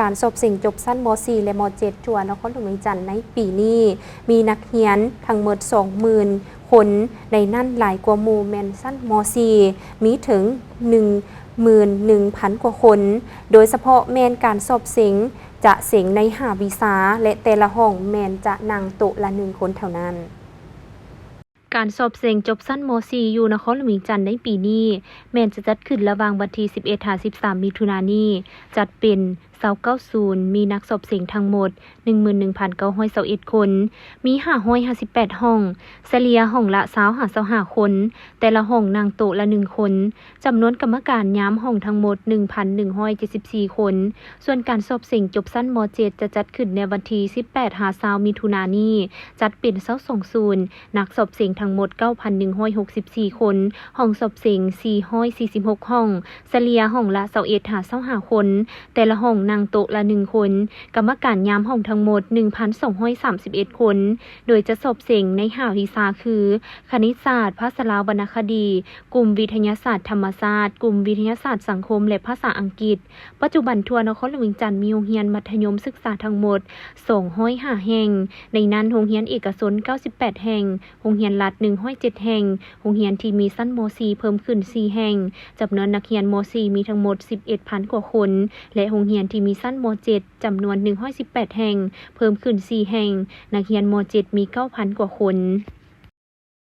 การสอบเสียงจบสั้นม .4 และม .7 จังหวัดนครหลวงเวียงจันทร์ในปีนี้มีนักเรียนทั้งหมด 20,000 คนในนั่นหลายกว่าหมู่แม่นสั้นม .4 มีถึง 11,000 กว่าคนโดยเฉพาะแม่นการสอบเสียงจะเสียงใน5วิชาและแต่ละห้องแม่นจะนั่งโต๊ะละ1คนเท่านั้นการสอบเสียงจบสั้นม .4 อยู่นครหลวงเวียงจันทร์ในปีนี้แม่นจะจัดขึ้นระหว่างวันที่ 11-13 มิถุนายนนี้จัดเป็น2090มีนักสอบเสียงทั้งหมด 11,921 คน มี558ห้องเฉลี่ยห้องละ25คน แต่ละห้องนั่งโต๊ะละ1คนจำนวนกรรมการย้ำห้องทั้งหมด 1,174 คน ส่วนการสอบเสียงจบสั้นม .7 จะจัดขึ้นในวันที่ 18-20 มิถุนายนนี้จัดเป็น2020นักสอบเสียงทั้งหมด 9,164 คน ห้องสอบเสียง446ห้องเฉลี่ยห้องละ21-25คน แต่ละห้องนั่งโต๊ะละ1คนกรรมการยามห้องทั้งหมด 1,231 คน โดยจะสอบเสียงใน5วิชาคือ คณิตศาสตร์ ภาษาลาววรรณคดี กลุ่มวิทยาศาสตร์ธรรมศาสตร์ กลุ่มวิทยาศาสตร์สังคมและภาษาอังกฤษ ปัจจุบันทั่วนครหลวงเวียงจันทร์มีโรงเรียนมัธยมศึกษาทั้งหมด205แห่ง ในนั้นโรงเรียนเอกชน98แห่งโรงเรียนรัฐ107แห่งโรงเรียนที่มีชั้นม .4 เพิ่มขึ้น4แห่งจำนวนนักเรียนม .4 มีทั้งหมด 11,000 กว่าคนและโรงเรียนที่มีชั้นม .7 จำนวน118แห่งเพิ่มขึ้น4แห่งนักเรียนม .7 มี 9,000 กว่าคน